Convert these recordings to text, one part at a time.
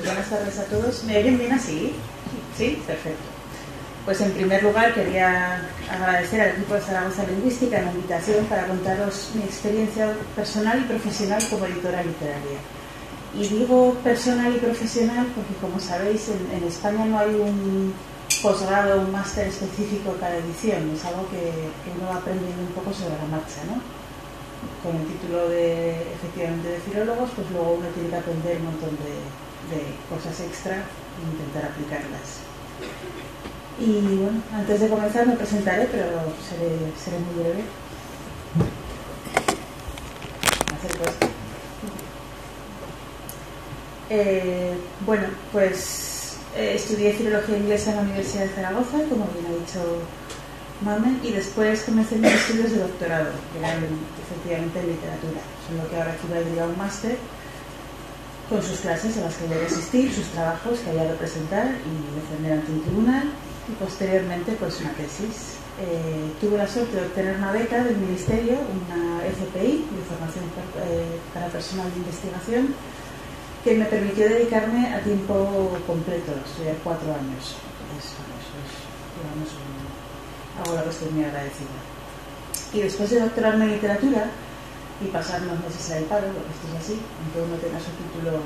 Pues buenas tardes a todos. ¿Me oyen bien así? ¿Sí? Perfecto. Pues en primer lugar quería agradecer al equipo de Zaragoza Lingüística la invitación para contaros mi experiencia personal y profesional como editora literaria. Y digo personal y profesional porque, como sabéis, en España no hay un posgrado o un máster específico cada edición. Es algo que uno va aprendiendo un poco sobre la marcha, ¿no? Con el título efectivamente de filólogos, pues luego uno tiene que aprender un montón de cosas extra e intentar aplicarlas. Y bueno, antes de comenzar me presentaré, pero seré muy breve. Acerco esto. Bueno, pues estudié filología inglesa en la Universidad de Zaragoza, como bien ha dicho Mamen, y después comencé mis estudios de doctorado, que eran efectivamente en literatura, son lo que ahora equivale a un máster, con sus clases a las que había que asistir, sus trabajos que había que presentar y defender ante un tribunal, y posteriormente pues una tesis. Tuve la suerte de obtener una beca del Ministerio, una FPI, de formación para personal de investigación, que me permitió dedicarme a tiempo completo, estudiar 4 años. Algo a lo que estoy muy agradecida. Y después de doctorarme en literatura y pasar unos meses en el paro, porque esto es así, aunque uno tenga su título,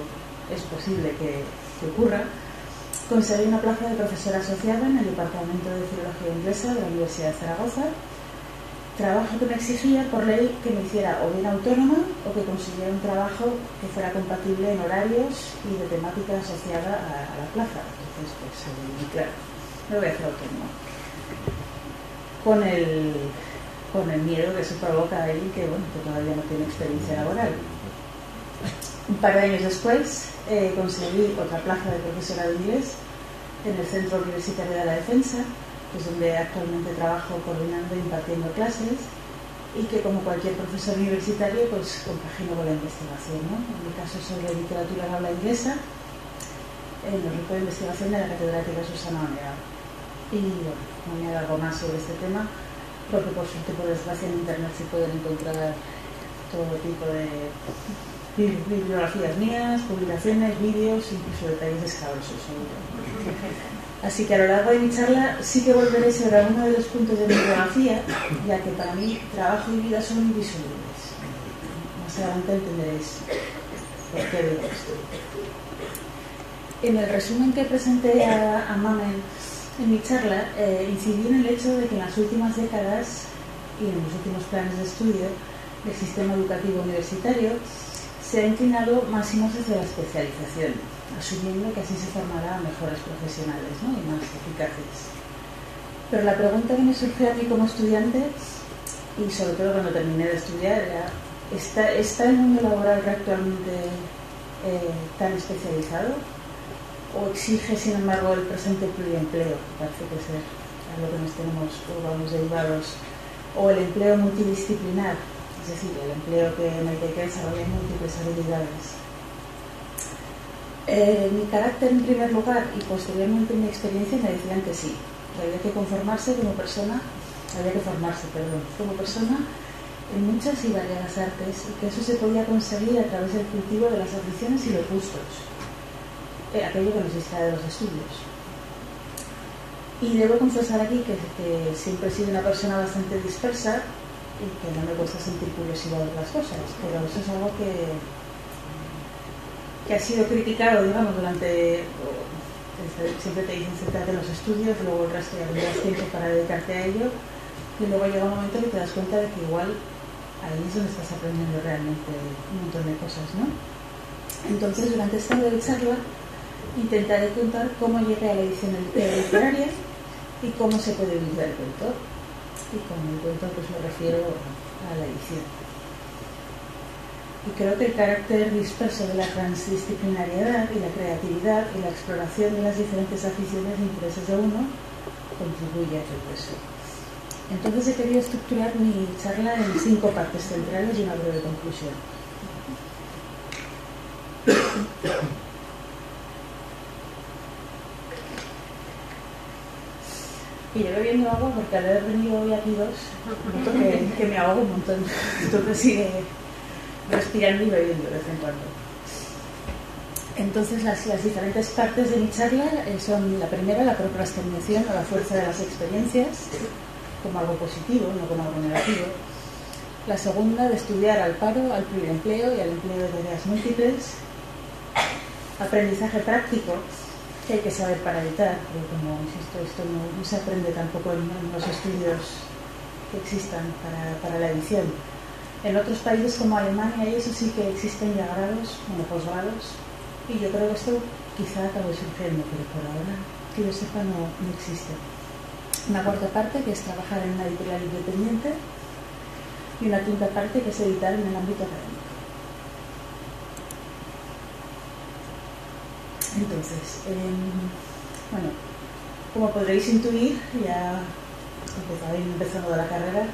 es posible que ocurra, conseguí una plaza de profesora asociada en el Departamento de Filología Inglesa de la Universidad de Zaragoza, trabajo que me exigía por ley que me hiciera o bien autónoma o que consiguiera un trabajo que fuera compatible en horarios y de temática asociada a la plaza. Entonces, pues, claro, me voy a hacer autónoma. Con el miedo que eso provoca a alguien que todavía no tiene experiencia laboral. Un par de años después conseguí otra plaza de profesora de inglés en el Centro Universitario de la Defensa, que es donde actualmente trabajo coordinando e impartiendo clases, y que, como cualquier profesor universitario, pues compagino con la investigación, ¿no? En mi caso sobre literatura en habla inglesa, en el grupo de investigación de la catedrática Susana Onega. Y bueno, no me alargo más sobre este tema, porque por suerte, por desgracia, en internet se pueden encontrar todo tipo de bibliografías mías, publicaciones, vídeos, incluso detalles escabrosos. Así que a lo largo de mi charla sí que volveré sobre alguno de los puntos de mi bibliografía, ya que para mí trabajo y vida son indisolubles. Más adelante entenderéis por qué digo esto. En el resumen que presenté a Mamen en mi charla, incidí en el hecho de que en las últimas décadas y en los últimos planes de estudio del sistema educativo universitario se ha inclinado máximos hacia la especialización, asumiendo que así se formará a mejores profesionales, ¿no? Y más eficaces. Pero la pregunta que me surgió a mí como estudiante, y sobre todo cuando terminé de estudiar, era: ¿está el mundo laboral actualmente tan especializado? ¿O exige, sin embargo, el presente pluriempleo, que parece que es a lo que nos tenemos o vamos derivados, o el empleo multidisciplinar, es decir, el empleo en el que hay que desarrollar múltiples habilidades? Mi carácter, en primer lugar, y posteriormente mi experiencia me decían que sí, que había que formarse como persona en muchas y variadas artes, y que eso se podía conseguir a través del cultivo de las aficiones y los gustos, aquello que nos distrae de los estudios. Y debo confesar aquí que siempre he sido una persona bastante dispersa y que no me cuesta sentir curiosidad de las cosas, pero eso es algo que ha sido criticado, digamos, siempre te dicen céntrate en los estudios, luego el resto ya tendrás tiempo para dedicarte a ello, y luego llega un momento que te das cuenta de que igual ahí es donde estás aprendiendo realmente un montón de cosas, ¿no? Entonces, durante esta breve charla intentaré contar cómo llegué a la edición literaria y cómo se puede vivir el cuento. Y con el cuento pues me refiero a la edición. Y creo que el carácter disperso de la transdisciplinariedad y la creatividad y la exploración de las diferentes aficiones e intereses de uno contribuye a todo eso. Entonces he querido estructurar mi charla en 5 partes centrales y una breve conclusión. Y yo bebiendo agua porque al haber venido hoy aquí dos, noto que me ahogo un montón. Entonces sigue respirando y bebiendo de vez en cuando. Entonces las diferentes partes de mi charla son: la primera, la procrastinación o la fuerza de las experiencias, como algo positivo, no como algo negativo. La segunda, de estudiar al paro, al pluriempleo y al empleo de tareas múltiples. Aprendizaje práctico, que hay que saber para editar, porque como insisto, esto no se aprende tampoco en los estudios que existan para la edición. En otros países como Alemania y eso sí que existen ya grados, posgrados, y yo creo que esto quizá acabe surgiendo, pero por ahora, que yo sepa, no existe. Una cuarta parte, que es trabajar en una editorial independiente, y una quinta parte, que es editar en el ámbito académico. Entonces, bueno, como podréis intuir, ya empezando de la carrera,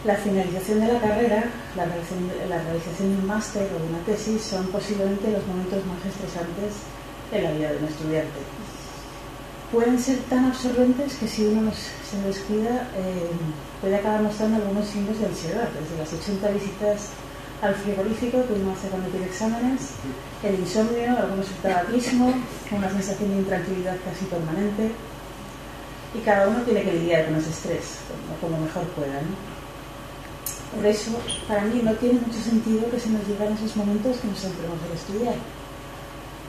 la finalización de la carrera, la realización de un máster o de una tesis son posiblemente los momentos más estresantes en la vida de un estudiante. Pueden ser tan absorbentes que si uno se descuida puede acabar mostrando algunos signos de ansiedad, desde las 80 visitas al frigorífico que uno hace cuando tiene exámenes, el insomnio, algunos el tabaquismo, una sensación de intranquilidad casi permanente, y cada uno tiene que lidiar con ese estrés como mejor pueda, ¿no? Por eso, para mí no tiene mucho sentido que se nos digan esos momentos que nos centremos en estudiar.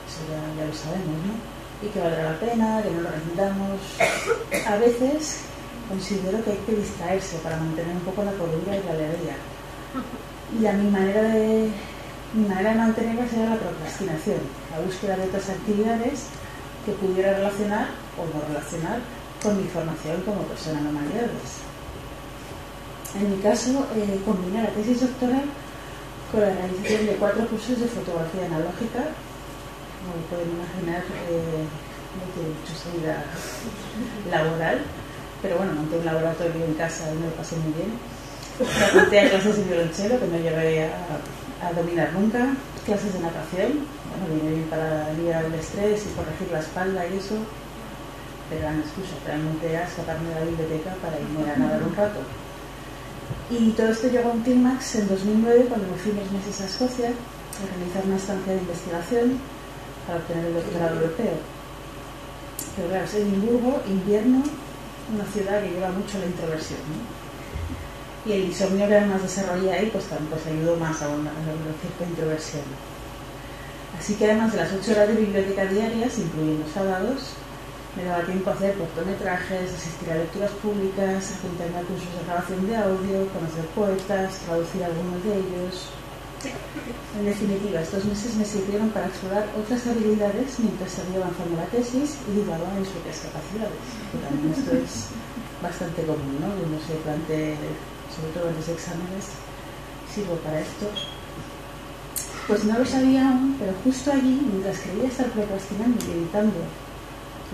Eso ya lo sabemos, ¿no? Y que valdrá la pena, que no lo resintamos. A veces considero que hay que distraerse para mantener un poco la cordura y la alegría. Y mi manera de mantenerla sería la procrastinación, la búsqueda de otras actividades que pudiera relacionar o no relacionar con mi formación como persona en humanidades. En mi caso, combiné la tesis doctoral con la realización de 4 cursos de fotografía analógica. Como pueden imaginar, no tiene mucha salida laboral, pero bueno, monté un laboratorio en casa y me lo pasé muy bien. Apunté a clases de violonchelo que no llegué a dominar nunca, clases de natación, bueno, viene bien para aliviar el estrés y corregir la espalda y eso, pero era una excusa realmente a escaparme de la biblioteca para irme a nadar un rato. Y todo esto llegó a un clímax en 2009, cuando me fui unos meses a Escocia a realizar una estancia de investigación para obtener el doctorado europeo. Pero claro, es Edimburgo, invierno, una ciudad que lleva mucho la introversión, ¿no? Y el insomnio que además desarrollé ahí, pues ayudó más a una cierta introversión. Así que además de las 8 horas de biblioteca diarias, incluyendo sábados, me daba tiempo a hacer cortometrajes, asistir a lecturas públicas, apuntarme a cursos de grabación de audio, conocer poetas, traducir algunos de ellos. En definitiva, estos meses me sirvieron para explorar otras habilidades mientras seguía avanzando la tesis y dudaba en mis propias capacidades. Que también esto es bastante común, ¿no? Uno se plantee, sobre todo en los exámenes, ¿sirvo para esto? Pues no lo sabía aún, pero justo allí, mientras creía estar procrastinando y evitando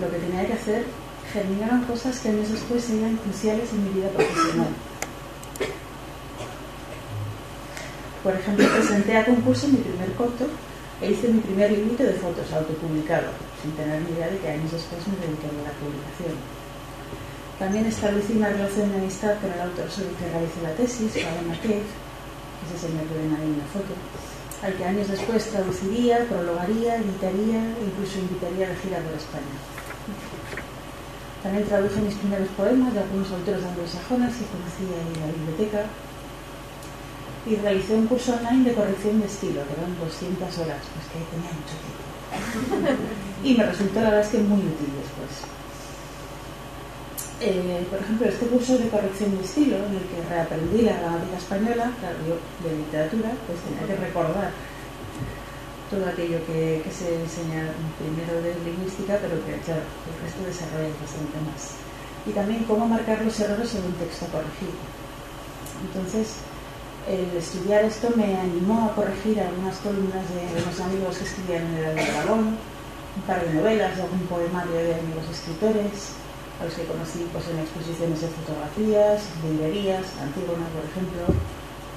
lo que tenía que hacer, germinaron cosas que años después serían cruciales en mi vida profesional. Por ejemplo, presenté a concurso mi primer corto e hice mi primer librito de fotos autopublicado, sin tener ni idea de que años después me dedicaría a la publicación. También establecí una relación de amistad con el autor sobre el que realicé la tesis, Alan McCabe, ese señor que ven ahí en la foto, al que años después traduciría, prologaría, editaría e incluso invitaría a gira por España. También traduje mis primeros poemas de algunos autores anglosajones que conocía en la biblioteca y realicé un curso online de corrección de estilo, que eran 200 horas, pues que tenía mucho tiempo. Y me resultó, la verdad es que muy útil después. Por ejemplo, este curso de corrección de estilo, en el que reaprendí la gramática española, claro, yo de literatura, pues tenía que recordar todo aquello que se enseña primero de lingüística, pero que, claro, el resto desarrolla bastante más. Y también cómo marcar los errores sobre un texto corregido. Entonces, el estudiar esto me animó a corregir algunas columnas de unos amigos que escribían en el Dragón, un par de novelas, algún poemario de amigos escritores, a los que conocí pues, en exposiciones de fotografías, librerías, Antígona, por ejemplo,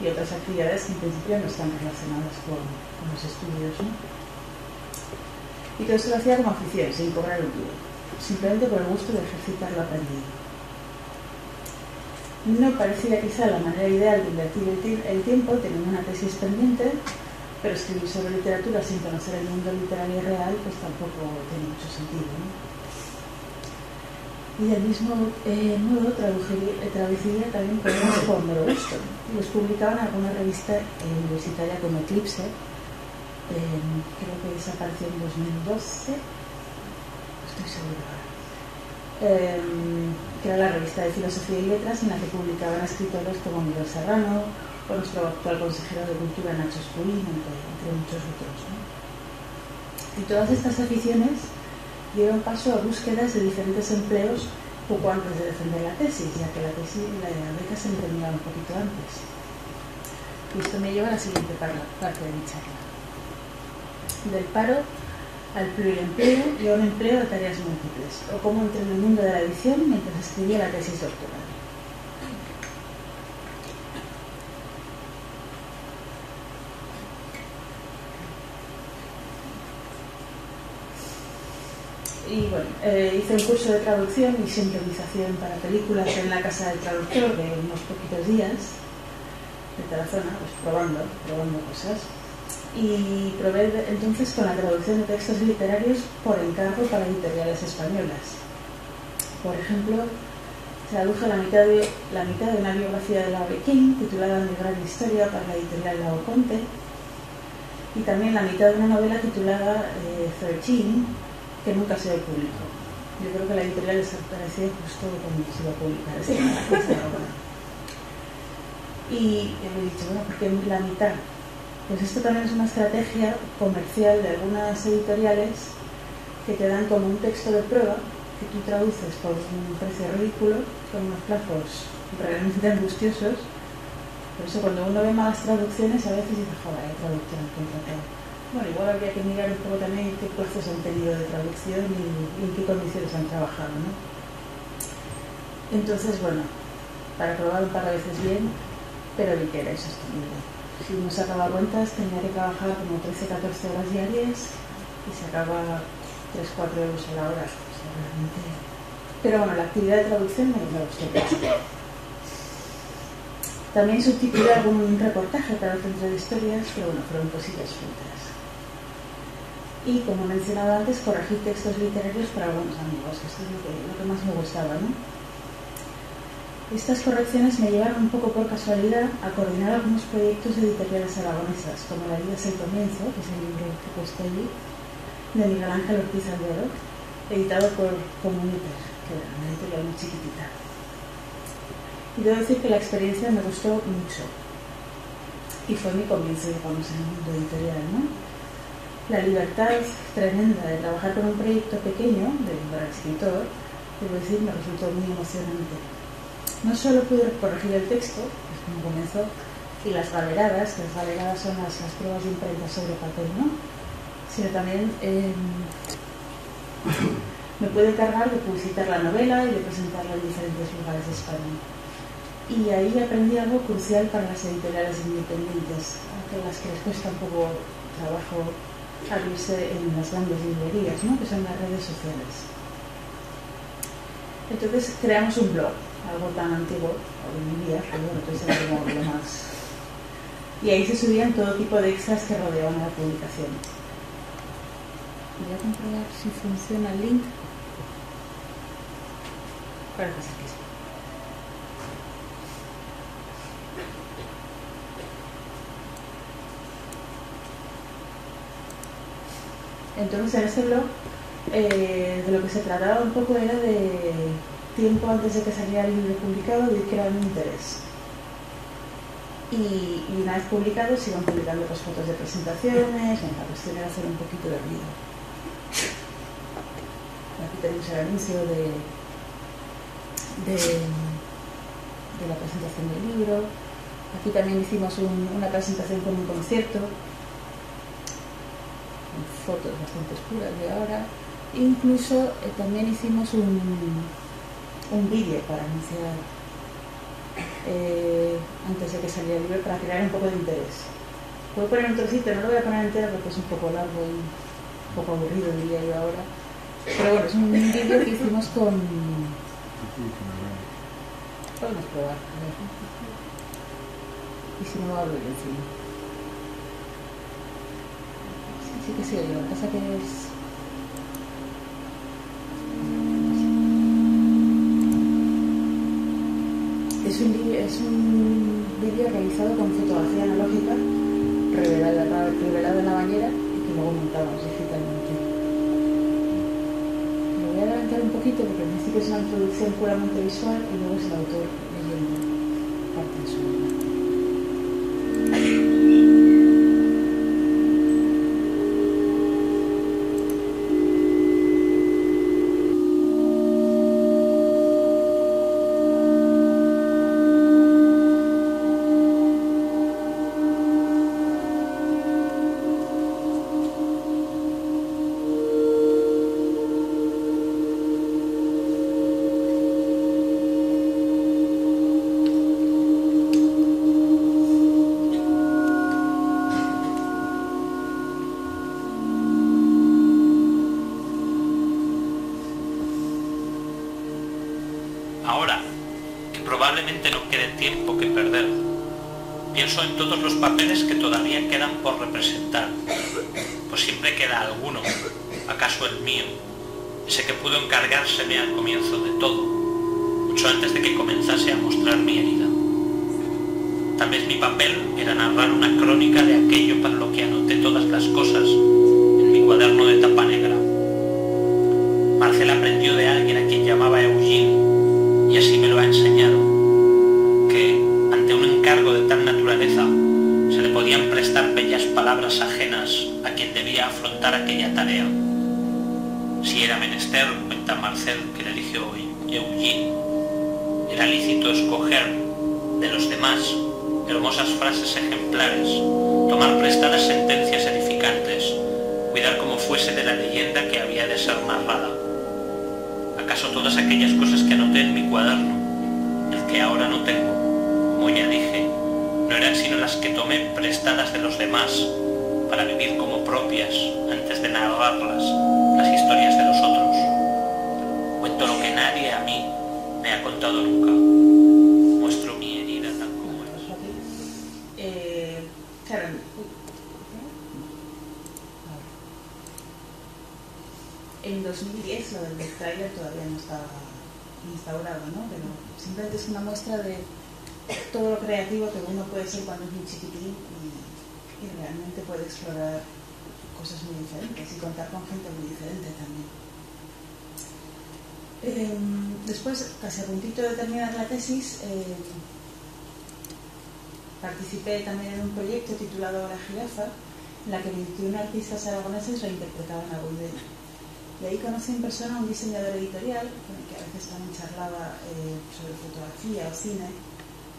y otras actividades que en principio no están relacionadas con los estudios, ¿no? Y todo esto lo hacía como afición, sin cobrar un duro, simplemente por el gusto de ejercitar lo aprendido. No parecía quizá la manera ideal de invertir el tiempo teniendo una tesis pendiente, pero escribir sobre literatura sin conocer el mundo literario real pues tampoco tiene mucho sentido, ¿no? Y del mismo modo traduciría también poemas cuando lo gusto. Los publicaban en alguna revista universitaria como Eclipse, creo que desapareció en 2012, estoy segura ahora, que era la revista de Filosofía y Letras, en la que publicaban escritores como Miguel Serrano o nuestro actual consejero de Cultura, Nacho Espurín, entre muchos otros, ¿no? Y todas estas aficiones dieron paso a búsquedas de diferentes empleos poco antes de defender la tesis, ya que la beca se me terminaba un poquito antes. Y esto me lleva a la siguiente parte de mi charla. Del paro al pluriempleo y a un empleo de tareas múltiples, o cómo entré en el mundo de la edición mientras escribía la tesis doctoral. Y bueno, hice un curso de traducción y sincronización para películas en la casa del traductor de unos poquitos días de Tarazona, pues probando cosas. Y probé entonces con la traducción de textos literarios por encargo para editoriales españolas. Por ejemplo, traduje la mitad de una biografía de Laurie King titulada Mi gran historia para la editorial Lao Conte, y también la mitad de una novela titulada 13, que nunca se publicó. Yo creo que la editorial desapareció justo cuando se iba a publicar esta obra. Y he dicho, bueno, porque la mitad. Pues esto también es una estrategia comercial de algunas editoriales que te dan como un texto de prueba que tú traduces por un precio ridículo, con unos plazos realmente angustiosos. Por eso cuando uno ve malas traducciones a veces dice, joder, hay traducción contratada. Bueno, igual habría que mirar un poco también qué plazos han tenido de traducción y en qué condiciones han trabajado, ¿no? Entonces, bueno, para probar un par de veces bien, pero vi que era insostenible. Si uno sacaba cuentas, tenía que trabajar como 13-14 horas diarias y sacaba 3-4 euros a la hora. O sea, realmente... Pero bueno, la actividad de traducción me gustó mucho. También subtitulé algún reportaje para el Centro de Historias, pero bueno, fueron cosillas juntas. Y como he mencionado antes, corregí textos literarios para algunos amigos, que esto es lo que más me gustaba, ¿no? Estas correcciones me llevaron un poco por casualidad a coordinar algunos proyectos editoriales aragonesas, como La vida es el comienzo, que es el libro que he puesto allí, de Miguel Ángel Ortiz Alvero, editado por Comuniter, que era una editorial muy chiquitita. Y debo decir que la experiencia me gustó mucho. Y fue mi comienzo, digamos, en el mundo editorial, ¿no? La libertad tremenda de trabajar con un proyecto pequeño, para el escritor, debo decir, me resultó muy emocionante. No solo pude corregir el texto, que es como comenzó, y las galeradas, que las galeradas son las pruebas de imprenta sobre papel, ¿no? Sino también me pude encargar de publicitar la novela y de presentarla en diferentes lugares de España. Y ahí aprendí algo crucial para las editoriales independientes, a las que les cuesta un poco trabajo abrirse en las grandes librerías, ¿no? Que son las redes sociales. Entonces creamos un blog, algo tan antiguo hoy en día, pero bueno, entonces era como lo más... Y ahí se subían todo tipo de extras que rodeaban la publicación. Voy a comprobar si funciona el link. Parece ser que sí. Entonces en ese blog de lo que se trataba un poco era de tiempo antes de que saliera el libro publicado, de ir creando un interés. Y una vez publicado se iban publicando pues, fotos de presentaciones, la cuestión era hacer un poquito de ruido. Aquí tenemos el anuncio de la presentación del libro. Aquí también hicimos una presentación con un concierto, con fotos bastante oscuras de ahora. Incluso también hicimos un vídeo para anunciar antes de que saliera el libro, para crear un poco de interés. Puedo poner un trocito, no lo voy a poner entero porque es un poco largo y un poco aburrido, diría yo ahora. Pero bueno, es un vídeo que hicimos con... Podemos probar, a ver. Y si no, abro yo encima. Sí que sí, lo que pasa que es... Es un vídeo realizado con fotografía analógica revelado en la bañera y que luego montamos digitalmente. Lo voy a adelantar un poquito porque al principio es una introducción puramente visual y luego es el autor leyendo parte de su obra. Ahora, que probablemente no quede tiempo que perder, pienso en todos los papeles que todavía quedan por representar, pues siempre queda alguno, acaso el mío, ese que pudo encargárseme al comienzo de todo, mucho antes de que comenzase a mostrar mi herida. Tal vez mi papel era narrar una crónica de aquello para lo que anoté todas las cosas en mi cuaderno de tapa negra. Marcel aprendió de alguien a quien llamaba Eugene, y así me lo ha enseñado, que ante un encargo de tal naturaleza se le podían prestar bellas palabras ajenas a quien debía afrontar aquella tarea. Si era menester, cuenta Marcel, que le eligió Eugene, era lícito escoger de los demás hermosas frases ejemplares, tomar prestadas sentencias edificantes, cuidar como fuese de la leyenda que había de ser narrada. ¿Acaso todas aquellas cosas que anoté en mi cuaderno, el que ahora no tengo, como ya dije, no eran sino las que tomé prestadas de los demás para vivir como propias antes de narrarlas, las historias de los otros? Cuento lo que nadie a mí me ha contado nunca. Muestro mi herida tal como es. Claro, en 2010 lo del trailer todavía no estaba instaurado, ¿no? Pero simplemente es una muestra de todo lo creativo que uno puede ser cuando es muy chiquitín y realmente puede explorar cosas muy diferentes y contar con gente muy diferente también. Después, casi a puntito de terminar la tesis, participé también en un proyecto titulado La Jirafa, en la que 21 artistas aragoneses reinterpretaban a Boudin. Y ahí conocí en persona a un diseñador editorial con el que a veces también charlaba sobre fotografía o cine,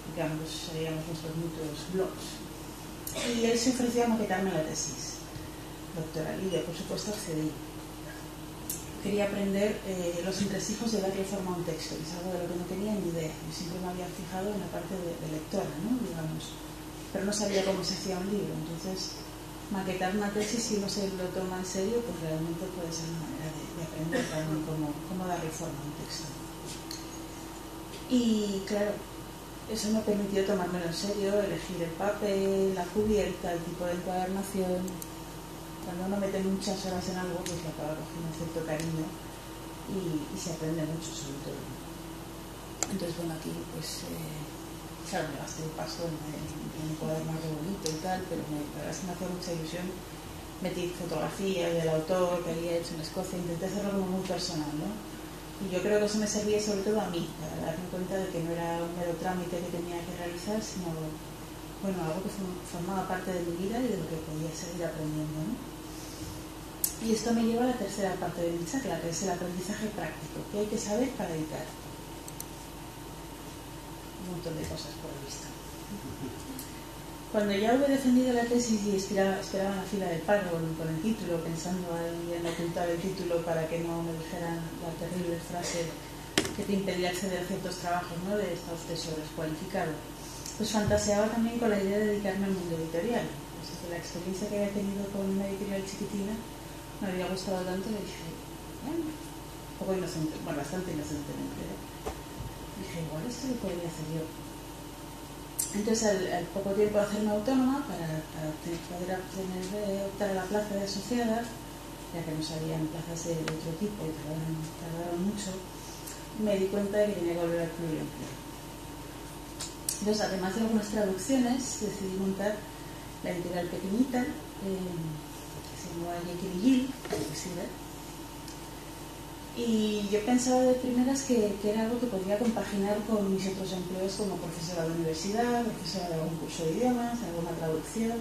porque ambos seguíamos nuestros mutuos blogs. Y él se ofreció a maquetarme la tesis doctoral y yo, por supuesto, accedí. Quería aprender los entresijos de darle forma a un texto, que es algo de lo que no tenía ni idea. Yo siempre me había fijado en la parte de lectora, ¿no? Digamos, pero no sabía cómo se hacía un libro. Entonces, maquetar una tesis, si uno se lo toma en serio, pues realmente puede ser una manera de aprender también cómo darle forma a un texto. Y claro, eso me permitió tomármelo en serio, elegir el papel, la cubierta, el tipo de encuadernación. Cuando uno mete muchas horas en algo, pues le acaba cogiendo un cierto cariño y se aprende mucho sobre todo. Entonces, bueno, aquí pues claro, me gasté un paso en un cuaderno más bonito y tal, pero la verdad es que me hacía mucha ilusión. Metí fotografías del autor que había hecho en Escocia, intenté hacerlo como muy personal, ¿no? Y yo creo que eso me servía sobre todo a mí, para darme cuenta de que no era un mero trámite que tenía que realizar, sino, bueno, algo que formaba parte de mi vida y de lo que podía seguir aprendiendo, ¿no? Y esto me lleva a la tercera parte de mi charla, que es el aprendizaje práctico, que hay que saber para editar. Un montón de cosas por el visto. Cuando ya hube defendido la tesis y esperaba en la fila del paro con el título, pensando en ocultar el título para que no me dijeran la terrible frase que te impedía acceder a ciertos trabajos, ¿no? De está usted sobrecualificado, pues fantaseaba también con la idea de dedicarme al mundo editorial. Así que la experiencia que había tenido con una editorial chiquitina me había gustado tanto y dije, bueno, un poco inocente, bueno, bastante inocentemente, ¿eh? Dije, igual esto lo podría hacer yo. Entonces, al poco tiempo de hacerme autónoma, para poder optar a la plaza de asociada, ya que no sabían plazas de otro tipo y tardaron mucho, me di cuenta de que tenía que volver al pluriempleo. Entonces, además de algunas traducciones, decidí montar la editorial pequeñita, que se llamaba Yequilillil, y yo pensaba de primeras que era algo que podría compaginar con mis otros empleos como profesora de universidad, profesora de algún curso de idiomas, alguna traducción,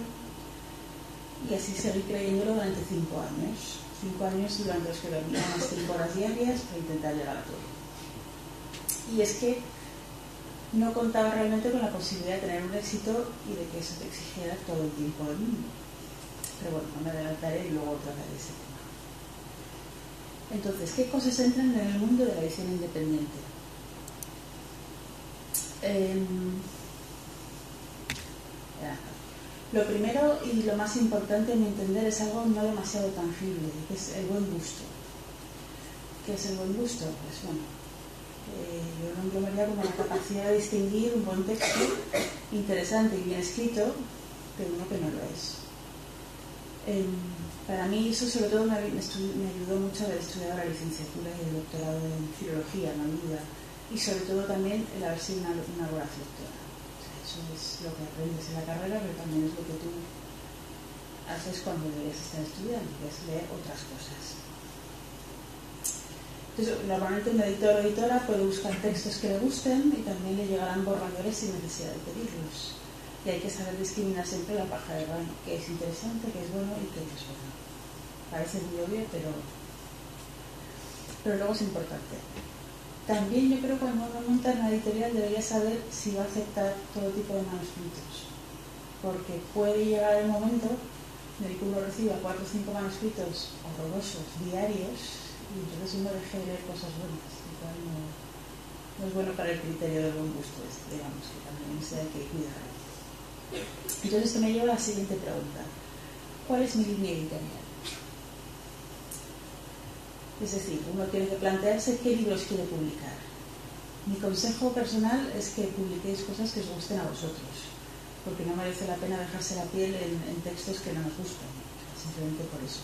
y así seguí creyéndolo durante 5 años. 5 años durante los que dormía unas 5 horas diarias para intentar llegar a todo. Y es que no contaba realmente con la posibilidad de tener un éxito y de que eso te exigiera todo el tiempo del mundo. Pero bueno, me adelantaré y luego trataré ese tema. Entonces, ¿qué cosas entran en el mundo de la edición independiente? Lo primero y lo más importante a mi entender es algo no demasiado tangible, que es el buen gusto. ¿Qué es el buen gusto? Pues bueno, yo lo englobaría como la capacidad de distinguir un buen texto interesante y bien escrito de uno que no lo es. Para mí eso sobre todo me ayudó mucho al estudiar la licenciatura y el doctorado en filología, en la vida, y sobre todo también el haber sido una voraz lectora. O sea, eso es lo que aprendes en la carrera, pero también es lo que tú haces cuando deberías estar estudiando, que es leer otras cosas. Entonces, normalmente un editor o editora puede buscar textos que le gusten y también le llegarán borradores sin necesidad de pedirlos. Y hay que saber discriminar siempre la paja de baño, que es interesante, que es bueno y que no es bueno. Parece muy obvio, pero luego es importante. También yo creo que cuando uno monta una editorial debería saber si va a aceptar todo tipo de manuscritos, porque puede llegar el momento en el que uno reciba 4 o 5 manuscritos horrorosos, diarios, y entonces uno deje de leer cosas buenas, lo cual no es bueno para el criterio del buen gusto, digamos, que también se hay que cuidar. Entonces esto me lleva a la siguiente pregunta: ¿cuál es mi línea editorial? Es decir, uno tiene que plantearse qué libros quiere publicar. Mi consejo personal es que publiquéis cosas que os gusten a vosotros, porque no merece la pena dejarse la piel en textos que no nos gustan, simplemente por eso.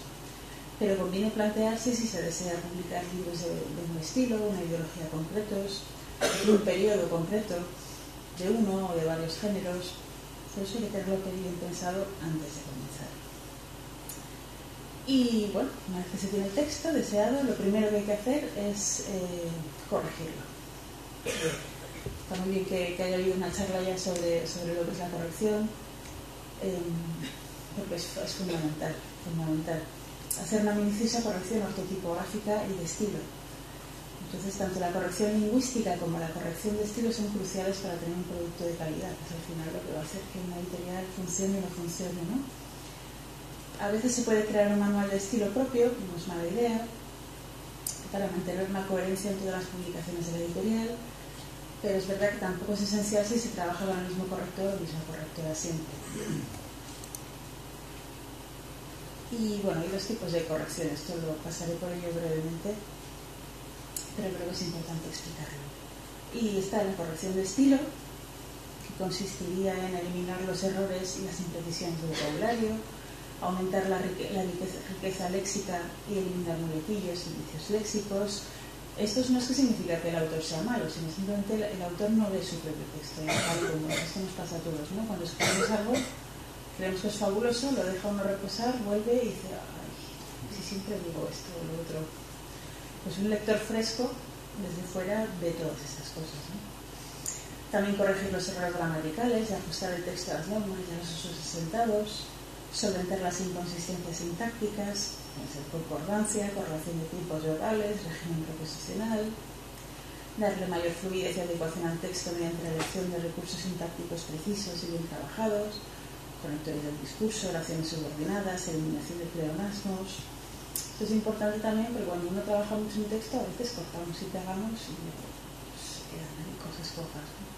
Pero conviene plantearse si se desea publicar libros de un estilo, una ideología concretos, de un periodo concreto, de uno o de varios géneros. Por eso hay que tenerlo bien pensado antes de comenzar. Y bueno, una vez que se tiene el texto deseado, lo primero que hay que hacer es corregirlo. Está muy bien que haya habido una charla ya sobre lo que es la corrección, porque es fundamental. Hacer una minuciosa corrección ortotipográfica y de estilo. Entonces, tanto la corrección lingüística como la corrección de estilo son cruciales para tener un producto de calidad, que es al final lo que va a hacer que una editorial funcione o no funcione, ¿no? A veces se puede crear un manual de estilo propio, no es mala idea, para mantener una coherencia en todas las publicaciones de la editorial, pero es verdad que tampoco es esencial si se trabaja con el mismo corrector o misma correctora siempre. Y bueno, hay 2 tipos de correcciones, esto lo pasaré por ello brevemente, pero creo que es importante explicarlo. Y está la corrección de estilo, que consistiría en eliminar los errores y las imprecisiones del vocabulario, aumentar la riqueza léxica y eliminar muletillos y vicios léxicos. Esto no es que significa que el autor sea malo, sino simplemente el autor no ve su propio texto. Esto nos pasa a todos, ¿no? Cuando escribimos algo, creemos que es fabuloso, lo deja uno reposar, vuelve y dice, ay, si siempre digo esto o lo otro. Pues un lector fresco, desde fuera, ve todas estas cosas, ¿no? También corregir los errores gramaticales, y ajustar el texto a las normas y a los usos asentados, solventar las inconsistencias sintácticas, concordancia, correlación de tiempos verbales, régimen preposicional, darle mayor fluidez y adecuación al texto mediante la elección de recursos sintácticos precisos y bien trabajados, conectores del discurso, oraciones subordinadas, eliminación de pleonasmos. Esto es importante también porque cuando uno trabaja mucho en texto a veces cortamos y pegamos y pues, quedan ahí cosas cojas, ¿no?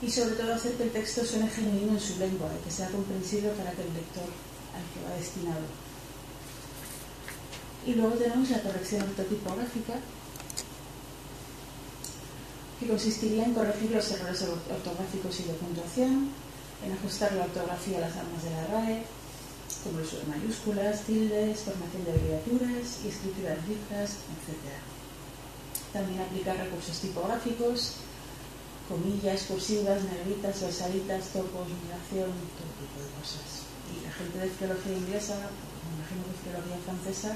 Y sobre todo hacer que el texto suene genuino en su lengua y que sea comprensible para que el lector al que va destinado. Y luego tenemos la corrección ortotipográfica, que consistiría en corregir los errores ortográficos y de puntuación, en ajustar la ortografía a las normas de la RAE, como el uso de mayúsculas, tildes, formación de abreviaturas y escritura de cifras, etc. También aplicar recursos tipográficos, comillas, cursivas, negritas, versalitas, topos, numeración, todo tipo de cosas. Y la gente de filología inglesa, me imagino que filología francesa,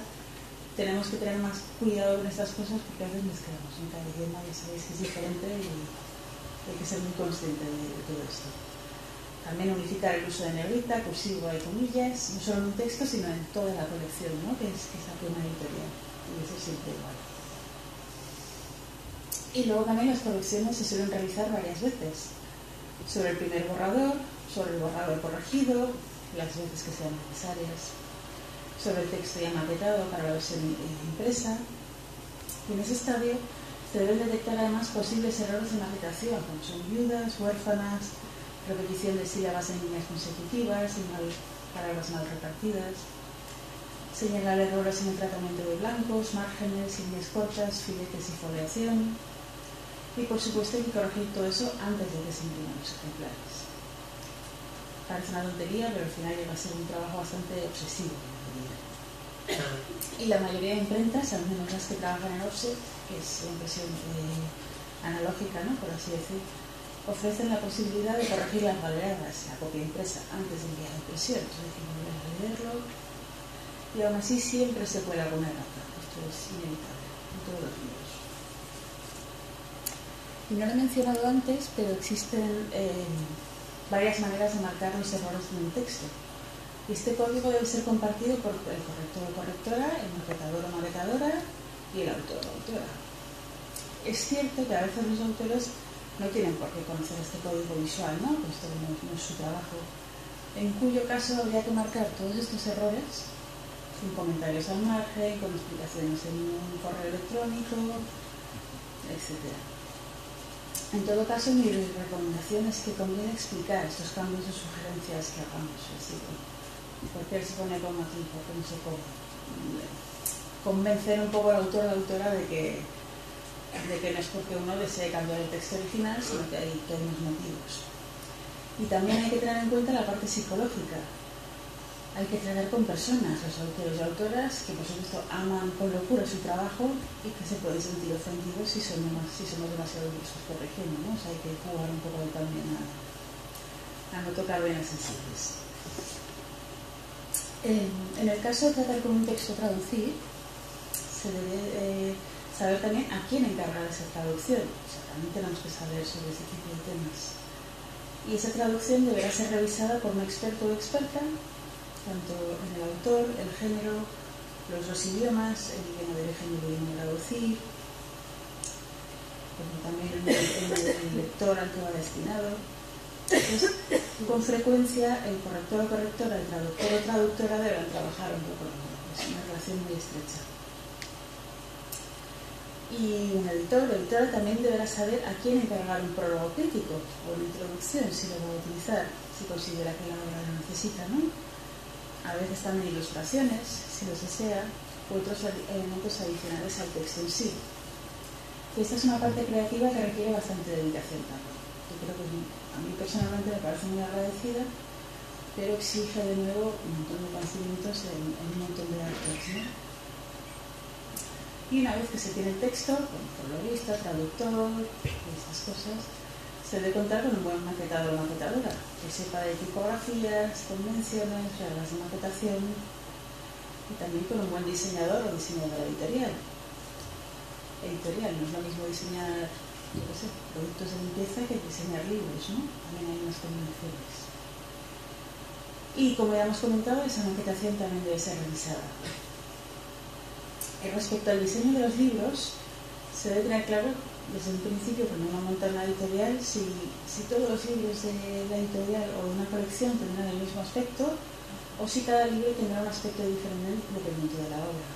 tenemos que tener más cuidado con estas cosas porque a veces mezclamos en cada idioma, ya sabéis que es diferente y hay que ser muy consciente de todo esto. También unificar el uso de negrita, cursiva y comillas, no solo en un texto, sino en toda la colección, ¿no? que es la pluma editorial. Y eso siempre igual. Y luego también las correcciones se suelen realizar varias veces. Sobre el primer borrador, sobre el borrador corregido, las veces que sean necesarias, sobre el texto ya maquetado para la versión impresa. Y en ese estadio se deben detectar además posibles errores de maquetación, como son viudas, huérfanas, repetición de sílabas en líneas consecutivas, palabras mal repartidas, señalar errores en el tratamiento de blancos, márgenes, líneas cortas, filetes y foliación. Y por supuesto hay que corregir todo eso antes de que se impriman los ejemplares. Parece una tontería, pero al final llega a ser un trabajo bastante obsesivo. Y la mayoría de imprentas, al menos las que trabajan en offset, que es la impresión analógica, ¿no? por así decir, ofrecen la posibilidad de corregir las baleadas, la copia impresa, antes de enviar la impresión, es decir, volver a leerlo, y aún así siempre se cuela alguna errata. Esto es inevitable en todos los libros. Y no lo he mencionado antes, pero existen varias maneras de marcar los errores en un texto. Y este código debe ser compartido por el corrector o correctora, el maquetador o maquetadora y el autor o autora. Es cierto que a veces los autores no tienen por qué conocer este código visual, ¿no? Pues esto no es su trabajo. En cuyo caso habría que marcar todos estos errores sin comentarios al margen, con explicaciones en un correo electrónico, etc. En todo caso, mi recomendación es que conviene explicar estos cambios o sugerencias que hagamos. Es decir, ¿por qué se pone como aquí? ¿Por qué no se pone? Convencer un poco al autor o a la autora de que no es porque uno desee cambiar el texto original, sino que hay unos motivos. Y también hay que tener en cuenta la parte psicológica. Hay que tratar con personas, los autores y autoras, que por supuesto aman con locura su trabajo y que se pueden sentir ofendidos si somos demasiado duros corrigiendo, ¿no? O sea, hay que jugar un poco también a no tocar venas sensibles. En el caso de tratar con un texto traducir, se debe saber también a quién encargar esa traducción. O sea, también tenemos que saber sobre ese tipo de temas. Y esa traducción deberá ser revisada por un experto o experta, tanto en el autor, el género, los dos idiomas, el idioma de origen y el idioma de traducir, como también el lector al que va destinado. Entonces, con frecuencia, el corrector o correctora, el traductor o traductora deben trabajar un poco. Es una relación muy estrecha. Y un editor o editora también deberá saber a quién encargar un prólogo crítico o una introducción, si lo va a utilizar, si considera que la obra lo necesita, ¿no? A veces también ilustraciones, si los desea, u otros elementos adicionales al texto en sí. Y esta es una parte creativa que requiere bastante dedicación también. Yo creo que a mí personalmente me parece muy agradecida, pero exige de nuevo un montón de conocimientos en un montón de artes, ¿no? Y una vez que se tiene el texto, con colorista, traductor, estas cosas, se debe contar con un buen maquetador o maquetadora, que sepa de tipografías, convenciones, reglas de maquetación, y también con un buen diseñador o diseñadora editorial. No es lo mismo diseñar, yo qué sé, productos de limpieza que diseñar libros, ¿no? También hay unas convenciones. Y como ya hemos comentado, esa maquetación también debe ser revisada. Respecto al diseño de los libros, se debe tener claro desde un principio, cuando uno monta una editorial, si todos los libros de la editorial o de una colección tendrán el mismo aspecto o si cada libro tendrá un aspecto diferente dependiendo de la obra.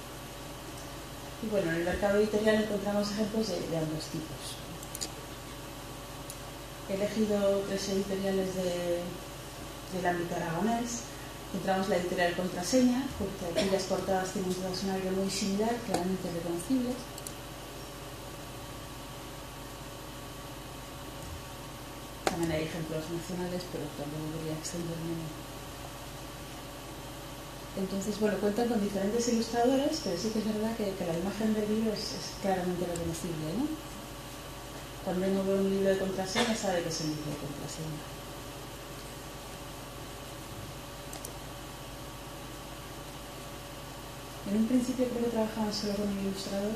Y bueno, en el mercado editorial encontramos ejemplos de ambos tipos. He elegido 3 editoriales del ámbito aragonés. Encontramos la editorial Contraseña, porque aquí las portadas tienen todas un aire muy similar, claramente reconocibles. también hay ejemplos nacionales, pero tampoco quería extenderme. Entonces, bueno, cuentan con diferentes ilustradores, pero sí que es verdad que la imagen del libro es claramente reconocible, ¿no? Cuando uno ve un libro de contraseña, sabe que es un libro de contraseña. En un principio creo que trabajaban solo con el ilustrador,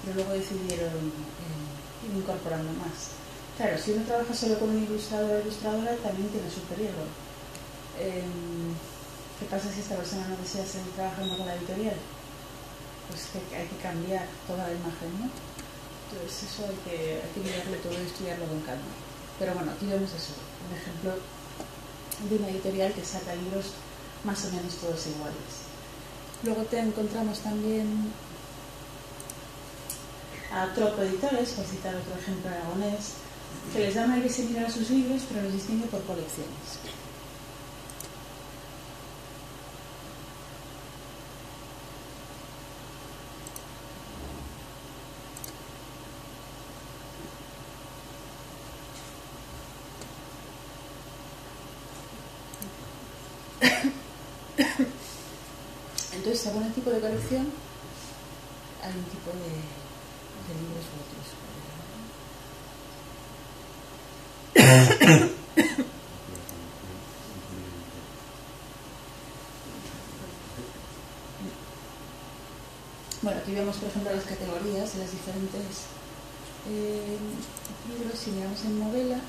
pero luego decidieron ir incorporando más. Claro, si uno trabaja solo con un ilustrador o ilustradora, también tiene su periodo. ¿Qué pasa si esta persona no desea seguir trabajando con la editorial? Pues que hay que cambiar toda la imagen, ¿no? Entonces eso hay que mirarlo todo y estudiarlo con calma. Pero bueno, aquí vemos eso, un ejemplo de una editorial que saca libros más o menos todos iguales. Luego encontramos también a Tropo Editores, por citar otro ejemplo aragonés, que les da un aire similar a sus libros, pero los distingue por colecciones. Entonces, según el tipo de colección, hay un tipo de libros u otros. Bueno, aquí vemos, por ejemplo, las categorías de los diferentes libros. Si miramos en novela,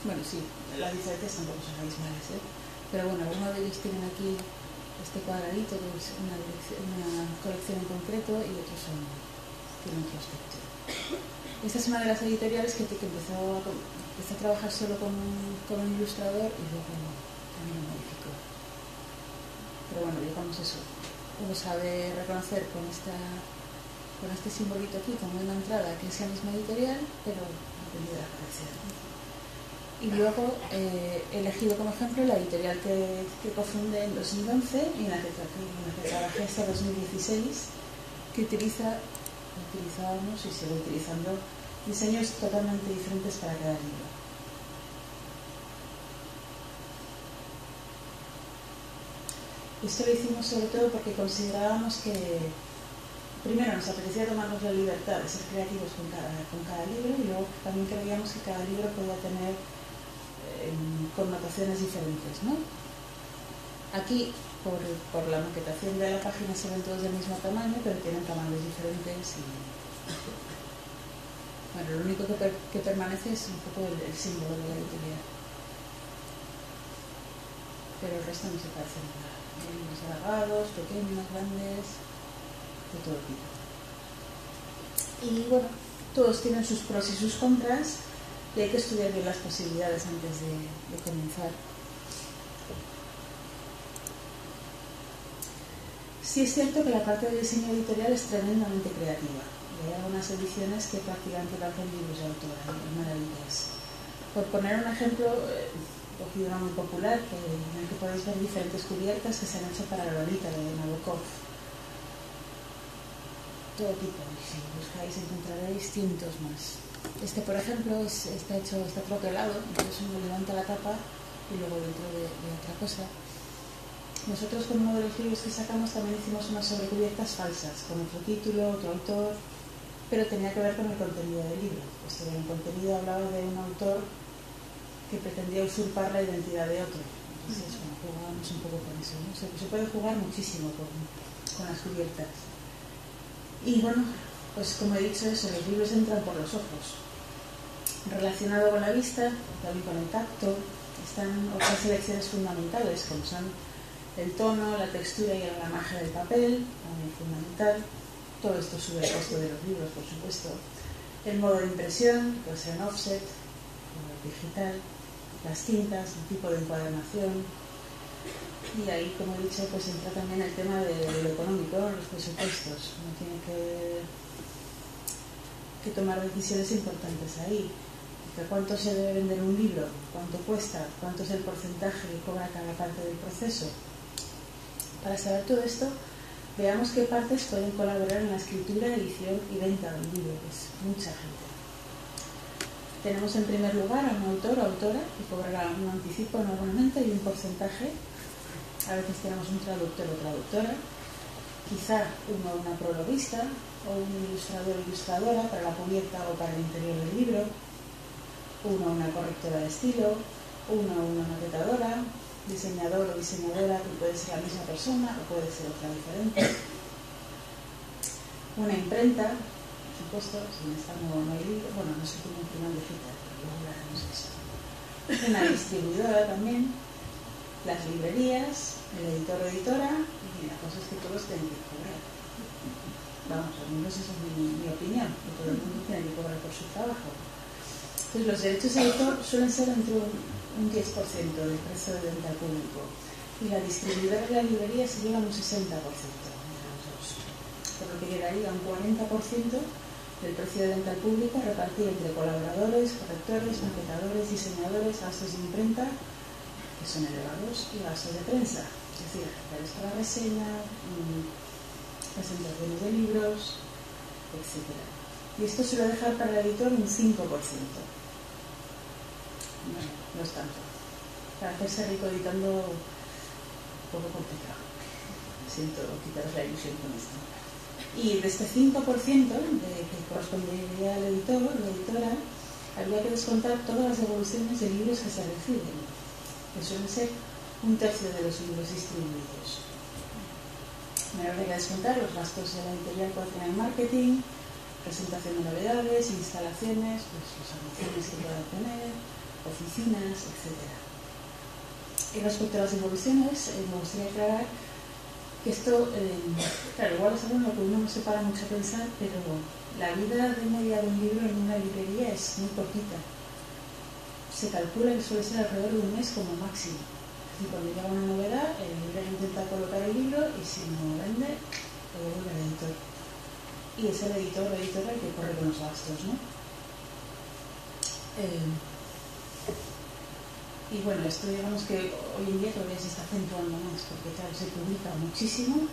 bueno, sí, las diferencias tampoco son abismales, pero bueno, algunos de ellos tienen aquí este cuadradito que es una colección en concreto y otros tienen otro aspecto. Esta es una de las editoriales que empezó a trabajar solo con un ilustrador y luego también lo modificó. Pero bueno, digamos eso, uno sabe reconocer con este simbolito aquí como una entrada que es la misma editorial, pero dependiendo de la colección. Y luego he elegido como ejemplo la editorial que cofundé en 2011 y en la que trabajé hasta 2016, que utilizábamos y sigo utilizando diseños totalmente diferentes para cada libro. Esto lo hicimos sobre todo porque considerábamos que primero nos apetecía tomarnos la libertad de ser creativos con cada libro, y luego también creíamos que cada libro podía tener connotaciones diferentes, ¿no? Aquí, por la maquetación de la página, se ven todos del mismo tamaño, pero tienen tamaños diferentes y bueno, lo único que permanece es un poco el símbolo de la editorial, pero el resto no se parece nada. Hay libros alargados, pequeños, grandes, de todo tipo. Y bueno, todos tienen sus pros y sus contras, y hay que estudiar bien las posibilidades antes de comenzar. Sí es cierto que la parte de diseño editorial es tremendamente creativa. Hay algunas ediciones que prácticamente parecen libros de autora, maravillas. Por poner un ejemplo, he cogido una muy popular en el que podéis ver diferentes cubiertas que se han hecho para la Lolita de Nabokov. Todo tipo, y si buscáis encontraréis cientos más. Este, por ejemplo, está troquelado, entonces uno levanta la tapa y luego dentro de otra cosa. Nosotros, con uno de los libros que sacamos, también hicimos unas sobrecubiertas falsas, con otro título, otro autor, pero tenía que ver con el contenido del libro. Pues el contenido hablaba de un autor que pretendía usurpar la identidad de otro. Entonces, bueno, jugábamos un poco con eso, ¿no? Se puede jugar muchísimo con las cubiertas. Y bueno, pues como he dicho eso, los libros entran por los ojos. Relacionado con la vista, también con el tacto, están otras selecciones fundamentales, como son el tono, la textura y el gramaje del papel, también fundamental. Todo esto sube el costo de los libros, por supuesto. El modo de impresión, puede ser en offset o digital, las tintas, el tipo de encuadernación. Y ahí, como he dicho, pues entra también el tema de lo económico, los presupuestos. Uno tiene que tomar decisiones importantes ahí. ¿Cuánto se debe vender un libro? ¿Cuánto cuesta? ¿Cuánto es el porcentaje que cobra cada parte del proceso? Para saber todo esto Veamos qué partes pueden colaborar en la escritura, edición y venta del libro, que es mucha gente. Tenemos en primer lugar a un autor o autora que cobrará un anticipo normalmente y un porcentaje. A veces tenemos un traductor o traductora, quizá uno o una prologuista o un ilustrador o ilustradora para la cubierta o para el interior del libro, uno o una correctora de estilo, uno o una maquetadora, diseñador o diseñadora, que puede ser la misma persona o puede ser otra diferente, una imprenta, por supuesto, si esta no hay libro, bueno, no se tiene un final digital, pero luego hablaremos de eso. Una distribuidora también, las librerías, el editor o editora, y la cosa es que todos tienen que cobrar. Vamos, al menos esa es mi opinión, que todo el mundo tiene que cobrar por su trabajo. Entonces, los derechos de autor suelen ser entre un 10% del precio de venta al público, y la distribuidora de la librería se lleva un 60%, por lo que quedaría un 40% del precio de venta al público repartido entre colaboradores, correctores, maquetadores, diseñadores, gastos de imprenta, que son elevados, y gastos de prensa, es decir, ejemplares para reseña, presentaciones de libros, etc. Y esto suele dejar para el editor un 5%. No es tanto. Para hacerse rico editando, un poco complicado. Siento quitaros la ilusión con esto. Y de este 5% que correspondería al editor o la editora, habría que descontar todas las devoluciones de libros que se reciben, que suelen ser un tercio de los libros distribuidos. Me habría que descontar los gastos de la editorial coordinada en marketing, presentación de novedades, instalaciones, pues los almacenes que pueda tener, oficinas, etc. Y respecto a las devoluciones, me gustaría aclarar que esto, claro, igual es algo en lo que uno no se para mucho a pensar, pero la vida de media de un libro en una librería es muy cortita. Se calcula que suele ser alrededor de un mes como máximo. Y cuando llega una novedad, el librero intenta colocar el libro y si no vende, lo devuelve al editor. Y es el editor o editora el que corre con los gastos, ¿no? Y bueno, esto digamos que hoy en día todavía se está acentuando más, porque claro, se publica muchísimo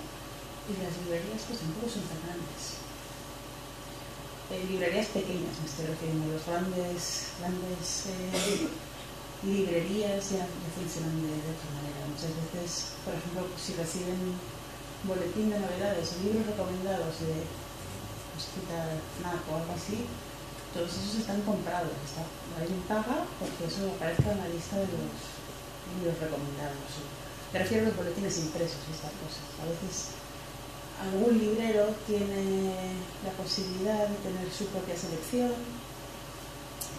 y las librerías pues tampoco son tan grandes. Librerías pequeñas, me estoy refiriendo, los grandes librerías ya funcionan de otra manera. Muchas veces, por ejemplo, si reciben boletín de novedades o libros recomendados de NAC o algo así, todos esos están comprados, alguien paga porque eso aparezca en la lista de los libros recomendados. Me refiero a los boletines impresos y estas cosas. A veces algún librero tiene la posibilidad de tener su propia selección,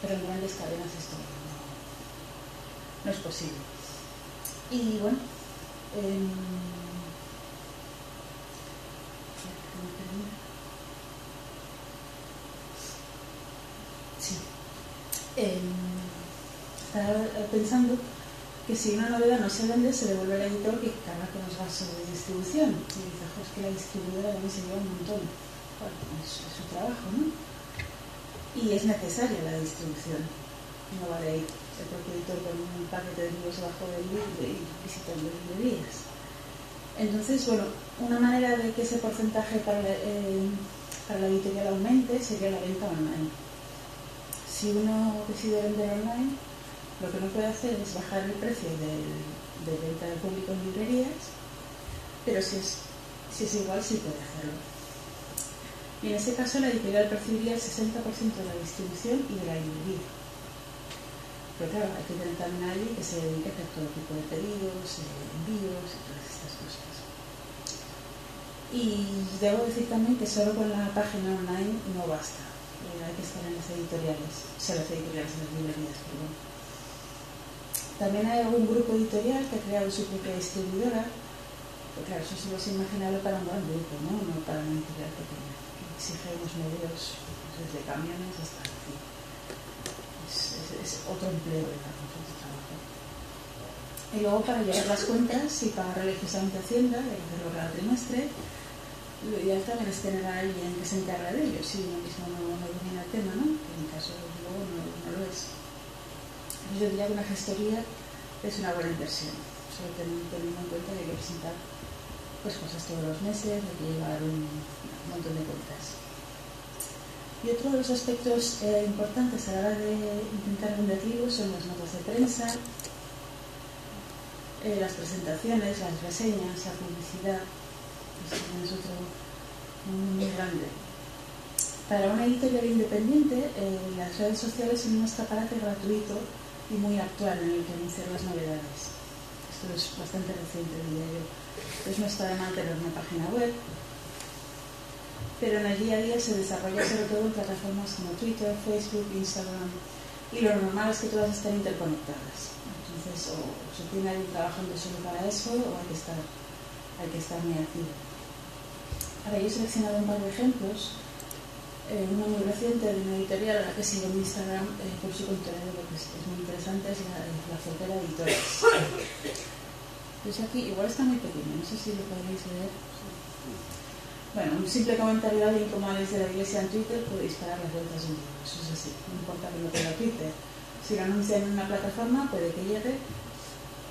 pero en grandes cadenas esto no es posible. Y bueno, estaba pensando que si una novedad no se vende, se devuelve al editor que carga con los gastos de distribución. Y dice, es que la distribuidora también se lleva un montón. Bueno, es su trabajo, ¿no? Y es necesaria la distribución. No vale ir el propio editor con un paquete de libros debajo del libro y visitando librerías. Entonces, bueno, una manera de que ese porcentaje para la editorial aumente sería la venta online. Si uno decide vender online, lo que no puede hacer es bajar el precio de venta al público en librerías, pero si es igual, sí puede hacerlo. Y en ese caso, la editorial percibiría el 60% de la distribución y de la librería. Pero claro, hay que tener también a alguien que se dedique a hacer todo tipo de pedidos, envíos y todas estas cosas. Y debo decir también que solo con la página online no basta. Hay que estar en las editoriales, en las librerías, perdón. También hay algún grupo editorial que ha creado su propia distribuidora, pero claro, eso solo es imaginable para un gran grupo, no para una editorial pequeña, que exige unos medios desde camiones hasta aquí. Es otro empleo, digamos, otro trabajo. Y luego, para llevar las cuentas y pagar religiosamente Hacienda, hay que hacerlo cada trimestre. Lo ideal también es tener a alguien que se encargue de ello, si uno mismo no domina el tema, ¿no? Que en mi caso luego no lo es. Yo diría que una gestoría es una buena inversión, solo teniendo en cuenta que hay que presentar pues cosas todos los meses, hay que llevar un montón de cuentas. Y otro de los aspectos importantes a la hora de intentar vender libros son las notas de prensa, las presentaciones, las reseñas, la publicidad. Esto es otro muy grande. Para una editorial independiente, las redes sociales son un escaparate gratuito y muy actual en el que anunciar las novedades. Esto es bastante reciente, diría yo. Entonces no está de mal tener una página web, pero en el día a día se desarrolla sobre todo en plataformas como Twitter, Facebook, Instagram, y lo normal es que todas estén interconectadas. Entonces, o se tiene alguien trabajando solo para eso, o hay que estar muy activo. Ahora, yo he seleccionado un par de ejemplos. Una muy reciente de una editorial a la que sigo en Instagram por su contenido, porque es muy interesante, es la Frontera Editores. Entonces aquí, igual está muy pequeño, no sé si lo podréis leer. Bueno, un simple comentario de alguien como Alex de la Iglesia en Twitter puede disparar las vueltas de un libro, eso es así, no importa que no tenga Twitter. Si lo anuncian en una plataforma, puede que llegue,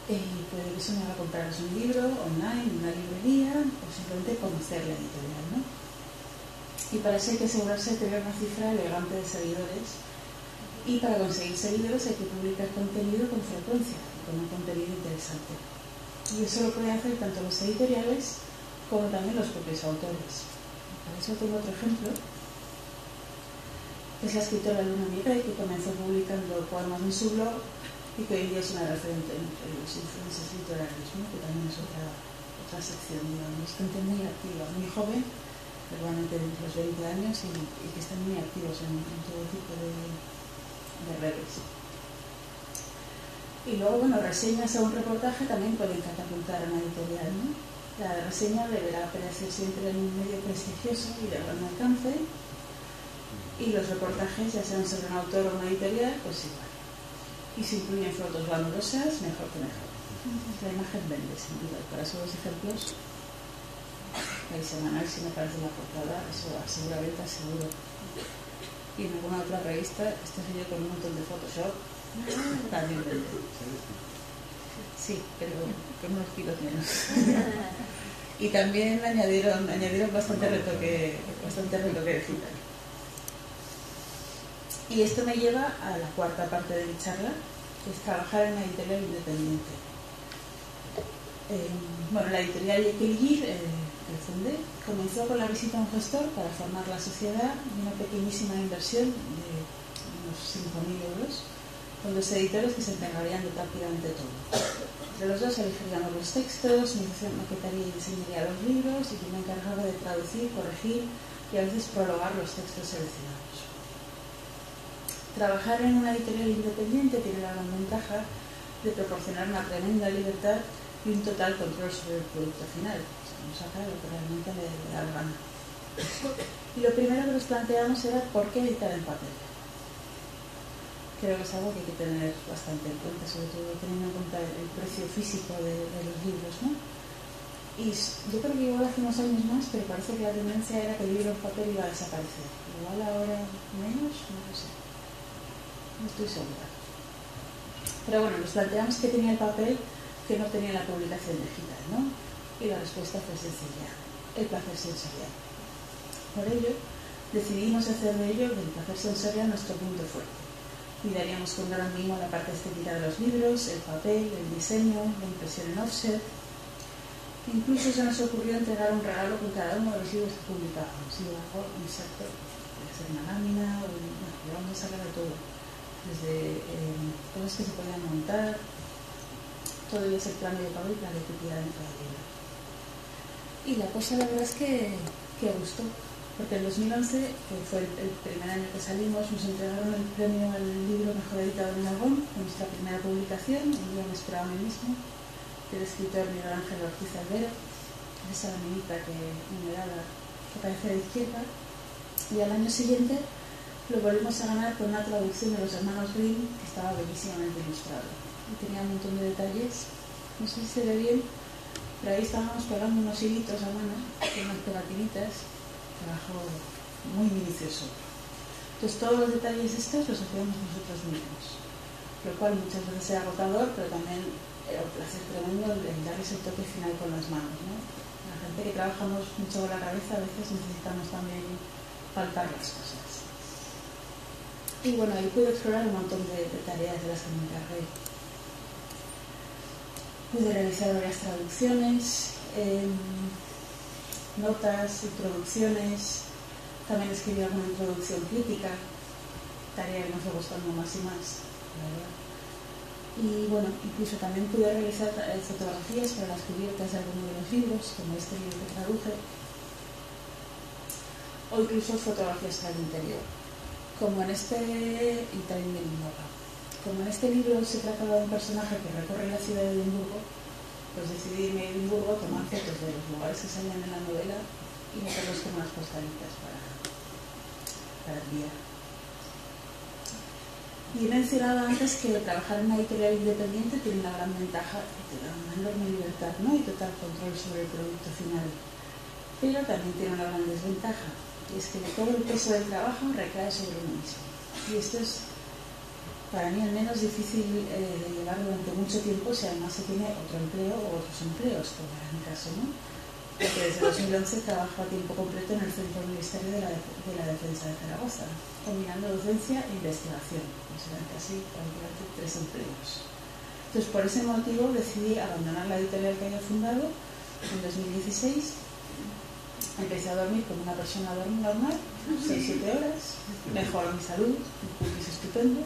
puede que eso me haga compraros un libro online, en una librería, o simplemente conocer la editorial, ¿no? Y para eso hay que asegurarse de tener una cifra elegante de seguidores, y para conseguir seguidores hay que publicar contenido con frecuencia, con un contenido interesante. Y eso lo pueden hacer tanto los editoriales como también los propios autores. Para eso tengo otro ejemplo, que es la escritora Luna Miguel, que comenzó publicando poemas en su blog y que hoy en día es una referente entre los influencers literarios, ¿no? Que también es otra sección, digamos, gente muy activa, muy joven, probablemente de los 20 años y que están muy activos en todo tipo de redes. Y luego, bueno, reseñas a un reportaje también pueden catapultar a una editorial, ¿no? La reseña deberá aparecer siempre en un medio prestigioso y de gran alcance, y los reportajes, ya sean sobre un autor o una editorial, pues igual. Y si incluyen fotos glamurosas, mejor que mejor. La imagen vende, sin duda. Para esos ejemplos, el semanal, si me parece la portada, eso asegura ventas seguro. Y en alguna otra revista, este sello con un montón de Photoshop, también vende. Sí, pero con unos kilos menos. Y también añadieron bastante retoque digital. Y esto me lleva a la cuarta parte de mi charla, que es trabajar en una editorial independiente. Bueno, la editorial Yekelgir, que fundé, comenzó con la visita a un gestor para formar la sociedad y una pequeñísima inversión de unos 5.000 euros, con los editores que se encargarían de prácticamente todo. Entre los dos elegiríamos los textos, maquetaría y diseñaría los libros, y yo me encargaba de traducir, corregir y a veces prologar los textos seleccionados. Trabajar en una editorial independiente tiene la gran ventaja de proporcionar una tremenda libertad y un total control sobre el producto final. Nos saca lo que realmente le da la gana. Y lo primero que nos planteamos era por qué editar en papel. Creo que es algo que hay que tener bastante en cuenta, sobre todo teniendo en cuenta el precio físico de los libros, ¿no? Y yo creo que igual hace unos años más, pero parece que la tendencia era que el libro en papel iba a desaparecer. Igual ahora menos, no lo sé. No estoy segura. Pero bueno, nos planteamos que tenía el papel que no tenía la publicación digital, ¿no? Y la respuesta fue sencilla: el placer sensorial. Por ello, decidimos hacer de ello, del placer sensorial, nuestro punto fuerte. Cuidaríamos con gran mimo la parte estética de los libros, el papel, el diseño, la impresión en offset. Incluso se nos ocurrió entregar un regalo con cada uno de los libros que publicábamos. Y luego, inserto, puede ser una lámina, o vamos a sacar de todo. Desde cosas que se podían montar, todo ese plan de pago y plan de equidad dentro del libro. Y la cosa, la verdad es que gustó, porque en 2011, que fue el primer año que salimos, nos entregaron el premio al libro mejor editado en Aragón, con nuestra primera publicación, El día me esperaba a mí mismo, del escritor Miguel Ángel Ortiz Albero, esa laminita numerada que parece de izquierda. Y al año siguiente lo volvimos a ganar con una traducción de los hermanos Grimm, que estaba bellísimamente ilustrado y tenía un montón de detalles. No sé si se ve bien, pero ahí estábamos pegando unos hilitos a mano con unas pegatinitas, trabajo muy minucioso. Entonces todos los detalles estos los hacíamos nosotros mismos, lo cual muchas veces era agotador, pero también era un placer tremendo el darles el toque final con las manos, ¿no? La la gente que trabajamos mucho con la cabeza a veces necesitamos también palpar las cosas. Y bueno, ahí pude explorar un montón de tareas de las que me encargué. Pude realizar varias traducciones, notas, introducciones, también escribí alguna introducción crítica, tarea que me fue costando más y más, la verdad. Y bueno, incluso también pude realizar fotografías para las cubiertas de algunos de los libros, como este libro que traduje, o incluso fotografías para el interior, como en este, y también de Edimburgo. Como en este libro se trataba de un personaje que recorre la ciudad de Edimburgo, pues decidí irme a Edimburgo, tomar fotos de los lugares que salían en la novela y meterlos con unas postalitas para enviar. Y he mencionado antes que trabajar en una editorial independiente tiene una gran ventaja, que te da una enorme libertad, ¿no?, y total control sobre el producto final. Pero también tiene una gran desventaja, y es que todo el peso del trabajo recae sobre uno mismo. Y esto es, para mí al menos, difícil de llevar durante mucho tiempo si además se tiene otro empleo o otros empleos, como era mi caso, ¿no? Porque desde 2011 trabajo a tiempo completo en el Centro Ministerio de la Defensa de Zaragoza, combinando docencia e investigación. Serán casi prácticamente 3 empleos. Entonces, por ese motivo decidí abandonar la editorial que había fundado en 2016. Empecé a dormir como una persona normal, 6-7 horas, mejoró mi salud, un cookies estupendo.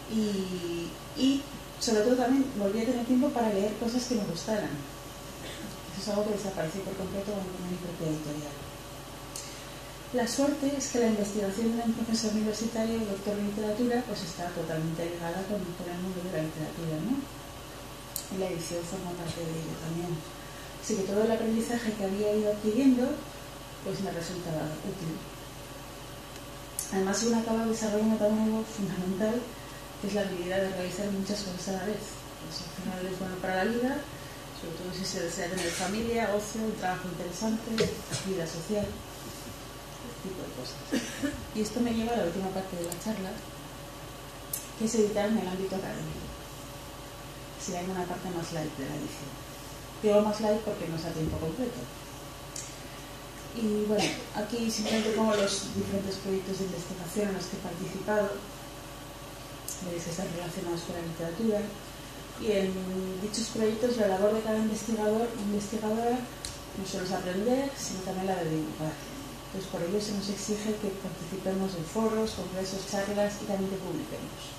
Y sobre todo también volví a tener tiempo para leer cosas que me gustaran. Eso es algo que desapareció por completo cuando tomé mi propia editorial. La suerte es que la investigación de un profesor universitario, doctor en literatura, pues está totalmente ligada con el mundo de la literatura, ¿no? Y la edición forma parte de ello también. Así que todo el aprendizaje que había ido adquiriendo, pues me resultaba útil. Además, uno acaba desarrollando también algo fundamental, que es la habilidad de realizar muchas cosas a la vez. Pues al final es bueno para la vida, sobre todo si se desea tener familia, ocio, un trabajo interesante, vida social, este tipo de cosas. Y esto me lleva a la última parte de la charla, que es editar en el ámbito académico. Si hay una parte más light de la edición. Digo más light porque no es a tiempo completo. Y bueno, aquí simplemente pongo los diferentes proyectos de investigación en los que he participado. Veis que están relacionados con la literatura. Y en dichos proyectos la labor de cada investigador o investigadora no solo es aprender, sino también la de divulgar. Entonces por ello se nos exige que participemos en foros, congresos, charlas y también que publiquemos.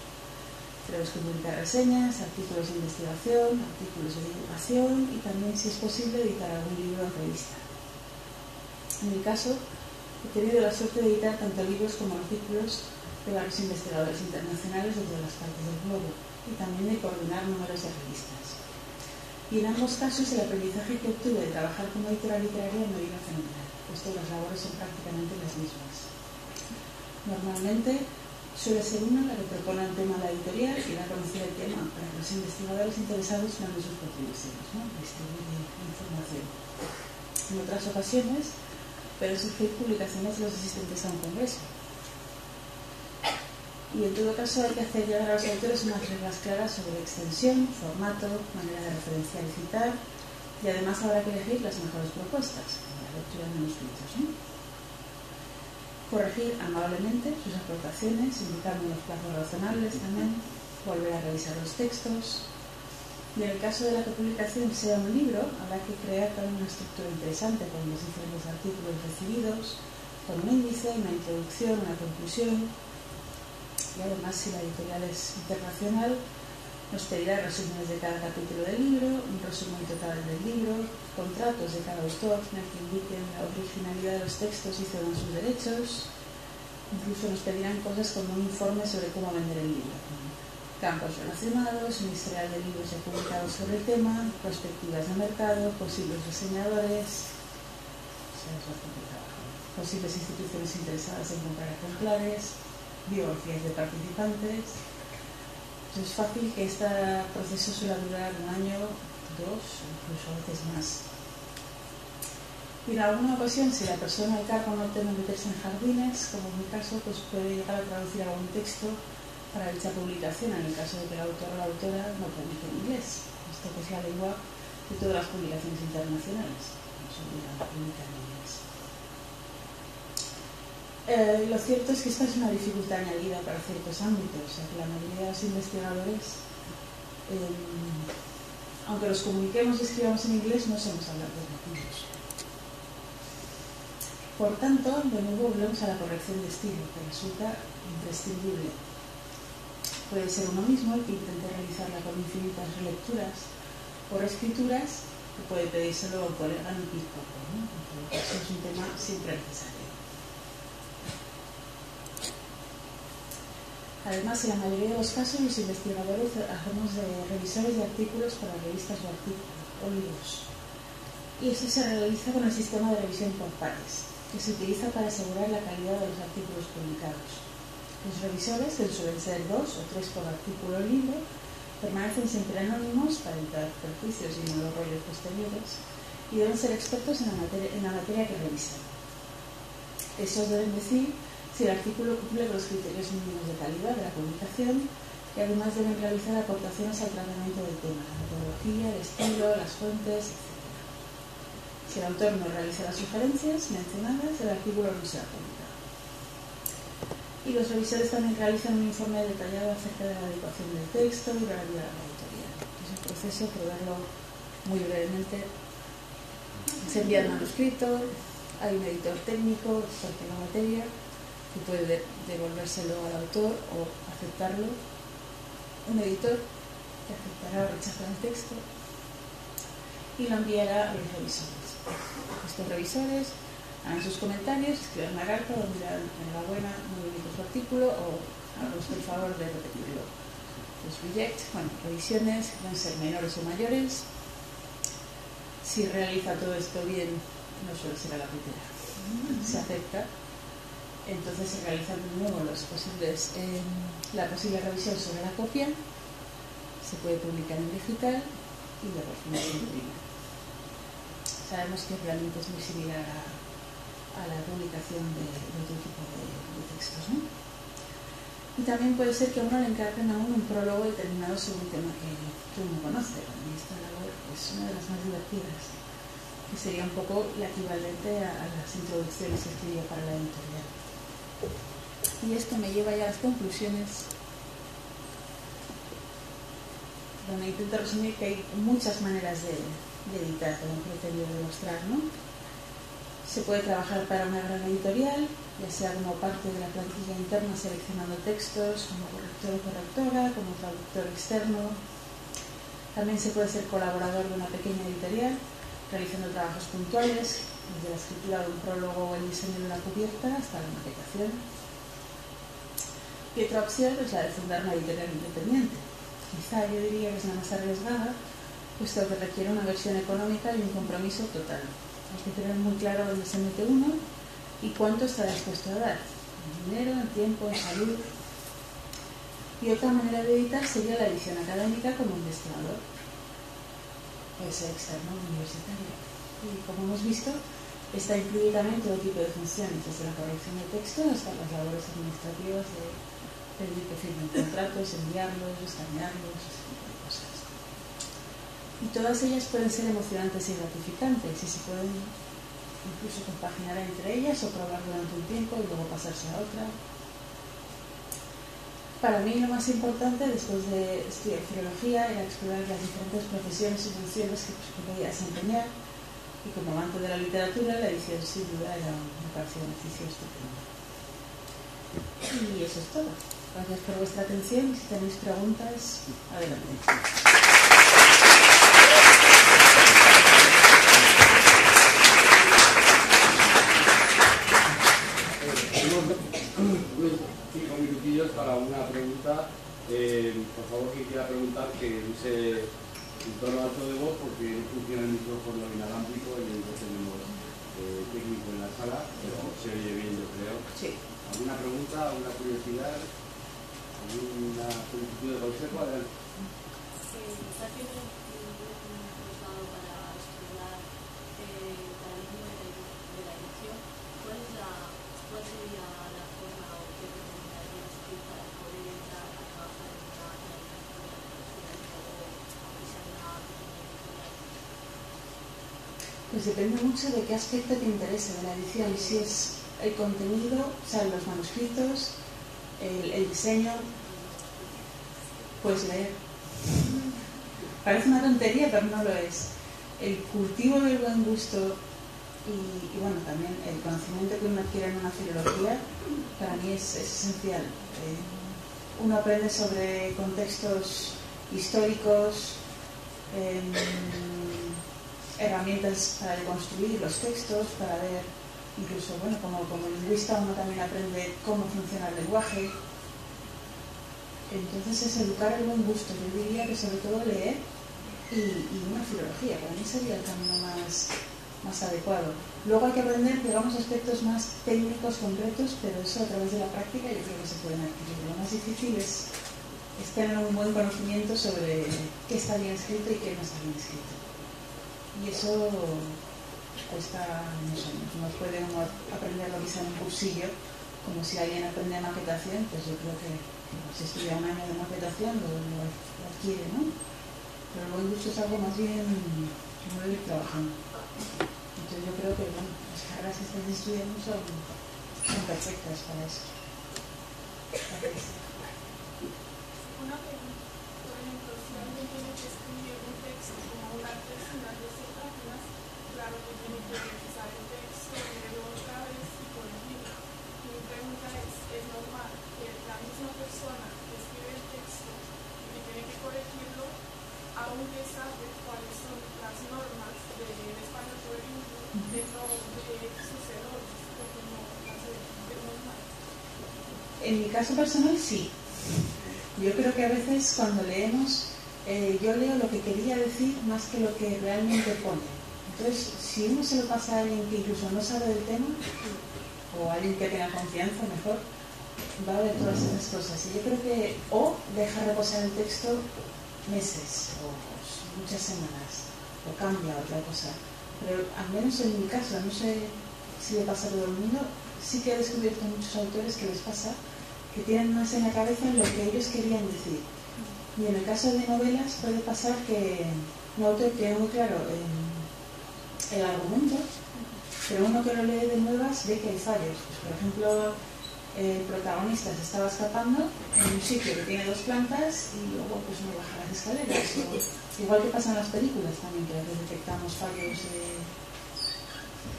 Tenemos que publicar reseñas, artículos de investigación, artículos de divulgación y también, si es posible, editar algún libro en revista. En mi caso, he tenido la suerte de editar tanto libros como artículos de varios investigadores internacionales de todas las partes del globo y también de coordinar números de revistas. Y en ambos casos el aprendizaje que obtuve de trabajar como editora literaria me vino fenomenal, puesto que las labores son prácticamente las mismas. Normalmente suele ser una la que propone un tema a la editorial y da a conocer el tema para que los investigadores interesados manden sus contribuciones, ¿no?, distribuir información. En otras ocasiones pueden surgir publicaciones de los asistentes a un congreso. Y en todo caso hay que hacer llegar a los autores unas reglas claras sobre extensión, formato, manera de referenciar y citar, y además habrá que elegir las mejores propuestas, como la lectura de manuscritos, ¿no? Corregir amablemente sus aportaciones, indicando los plazos razonables también, volver a revisar los textos. Y en el caso de la que publicación sea un libro, habrá que crear también una estructura interesante con los diferentes artículos recibidos, con un índice, una introducción, una conclusión. Y además, si la editorial es internacional, nos pedirá resúmenes de cada capítulo del libro, un resumen total del libro, contratos de cada autor en el que indiquen la originalidad de los textos y cedan sus derechos. Incluso nos pedirán cosas como un informe sobre cómo vender el libro, campos relacionados, un historial de libros ya publicados sobre el tema, perspectivas de mercado, posibles reseñadores, posibles instituciones interesadas en comprar ejemplares, biografías de participantes. Es fácil que este proceso suele durar 1 año, 2, incluso a veces más. Y en alguna ocasión, si la persona al cargo no teme meterse en jardines, como en mi caso, pues puede llegar a traducir algún texto para dicha publicación, en el caso de que el autor o la autora no publique en inglés, puesto que es la lengua de todas las publicaciones internacionales. Nos obligan a publicar en inglés. Lo cierto es que esta es una dificultad añadida para ciertos ámbitos, o sea que la mayoría de los investigadores, aunque los comuniquemos y escribamos en inglés, no somos hablantes nativos. Por tanto, de nuevo volvemos a la corrección de estilo, que resulta imprescindible. Puede ser uno mismo el que intente realizarla con infinitas relecturas o reescrituras, que puede pedírselo a un colega en un poco, ¿no? Eso es un tema siempre necesario. Además, en la mayoría de los casos, los investigadores hacemos de revisores de artículos para revistas o libros. Y eso se realiza con el sistema de revisión por pares, que se utiliza para asegurar la calidad de los artículos publicados. Los revisores, que suelen ser 2 o 3 por artículo o libro, permanecen siempre anónimos para evitar perjuicios y malos rollos posteriores, y deben ser expertos en la materia que revisan. Esos deben decir si el artículo cumple con los criterios mínimos de calidad de la publicación, y además deben realizar aportaciones al tratamiento del tema, la metodología, el estilo, las fuentes, etc. Si el autor no realiza las sugerencias mencionadas, el artículo no será publicado. Y los revisores también realizan un informe detallado acerca de la adecuación del texto y la ayuda a la editorial. Es un proceso, por verlo muy brevemente, se envía el manuscrito, hay un editor técnico, experto en la materia, que puede devolvérselo al autor o aceptarlo, un editor que aceptará o rechazará el texto y lo enviará a los revisores. Estos revisores harán sus comentarios, escribirán una carta donde dirán enhorabuena, muy bonito su artículo, o haga usted el favor de repetirlo. Los reject, bueno, revisiones pueden ser menores o mayores. Si realiza todo esto bien, no suele ser a la primera. Se acepta. Entonces se realizan de nuevo la posible revisión sobre la copia, se puede publicar en digital y luego se imprime. Sabemos que realmente es muy similar a la publicación de otro tipo de textos, ¿no? Y también puede ser que a uno le encarguen a uno un prólogo determinado sobre un tema que uno conoce. Y esta labor es una de las más divertidas, que sería un poco la equivalente a las introducciones que escribía para la editorial. Y esto me lleva ya a las conclusiones, donde intento resumir que hay muchas maneras de editar, como pretendo demostrar, ¿no? Se puede trabajar para una gran editorial, ya sea como parte de la plantilla interna seleccionando textos, como corrector o correctora, como traductor externo. También se puede ser colaborador de una pequeña editorial, realizando trabajos puntuales, desde la escritura de un prólogo o el diseño de una cubierta hasta la maquetación. Y otra opción es la de fundar una editorial independiente. Quizá yo diría que es la más arriesgada, puesto que requiere una versión económica y un compromiso total. Hay que tener muy claro dónde se mete uno y cuánto está dispuesto a dar, en dinero, en tiempo, en salud. Y otra manera de editar sería la edición académica como investigador, puede ser externo o universitario. Y como hemos visto, esta incluye también todo tipo de funciones, desde la corrección de texto hasta las labores administrativas de pedir que firmen contratos, enviarlos, escanearlos, ese tipo de cosas. Y todas ellas pueden ser emocionantes y gratificantes, y se pueden incluso compaginar entre ellas o probar durante un tiempo y luego pasarse a otra. Para mí lo más importante después de estudiar filología era explorar las diferentes profesiones y funciones que podía desempeñar, y como amante de la literatura, la edición sin duda me pareció un oficio estupendo. Y eso es todo. Gracias por vuestra atención. Si tenéis preguntas, adelante. Tenemos 5 minutillos para una pregunta. Por favor, quien quiera preguntar, que use el tono alto de voz, porque no funciona el micrófono inalámbrico y no tenemos técnico en la sala, pero se oye bien, yo creo. Sí. ¿Alguna pregunta, alguna curiosidad, alguna solicitud de consejo? Adelante. ¿Está haciendo un postgrado para estudiar el paradigma de la edición? ¿Cuál sería la forma o qué recomendarías para poder entrar a trabajar en una editorial o que sea una pequeña editorial? Pues depende mucho de qué aspecto te interese de la edición. Si es el contenido, o sea, los manuscritos, el diseño, puedes leer. Parece una tontería, pero no lo es. El cultivo del buen gusto y bueno, también el conocimiento que uno adquiere en una filología, para mí es esencial. Uno aprende sobre contextos históricos, herramientas para deconstruir los textos, para ver, incluso, bueno, como lingüista uno también aprende cómo funciona el lenguaje. Entonces es educar el buen gusto. Yo diría que sobre todo leer y una filología, para mí sería el camino más adecuado. Luego hay que aprender, digamos, aspectos más técnicos, concretos, pero eso a través de la práctica yo creo que se pueden adquirir. Lo más difícil es tener un buen conocimiento sobre qué está bien escrito y qué no está bien escrito. Y eso cuesta unos años. No puede uno aprenderlo quizá en un cursillo, como si alguien aprende maquetación, pues yo creo que si estudia un año de maquetación lo adquiere, ¿no? Pero el buen gusto es algo más bien que uno debe ir trabajando. Entonces yo creo que bueno, las carreras que estáis estudiando son perfectas para eso. Una pregunta, por ejemplo, si alguien tiene que escribir un texto como una tesis, unas 12 páginas, claro que tiene que revisar el texto, leerlo otra vez y corregirlo. Mi pregunta es normal que la misma persona que escribe el texto y que tiene que corregirlo, aunque sabe cuáles son las normas del español, por ejemplo, de no de sus errores, porque no las es normal. En mi caso personal, sí. Yo creo que a veces cuando leemos, yo leo lo que quería decir más que lo que realmente pone. Entonces, si uno se lo pasa a alguien que incluso no sabe del tema, o a alguien que tenga confianza, mejor, va a ver todas esas cosas. Y yo creo que o deja reposar el texto meses o muchas semanas, o cambia a otra cosa. Pero al menos en mi caso, no sé si le pasa a todo el mundo, sí que he descubierto muchos autores que les pasa que tienen más en la cabeza lo que ellos querían decir. Y en el caso de novelas puede pasar que un autor tiene muy claro el argumento, pero uno que lo lee de nuevas ve que hay fallos. Pues, por ejemplo, el protagonista se estaba escapando en un sitio que tiene 2 plantas y luego pues no baja las escaleras. O, igual que pasa en las películas también, que a veces detectamos fallos.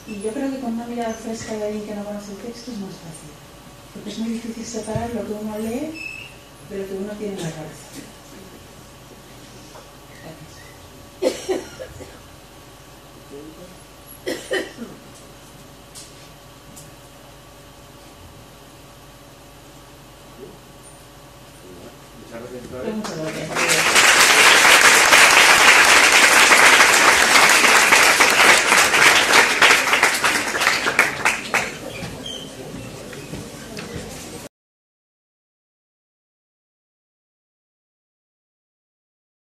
Y yo creo que con una mirada fresca de alguien que no conoce el texto es más fácil. Porque es muy difícil separar lo que uno lee de lo que uno tiene en la cabeza. Muchas gracias. Muchas gracias.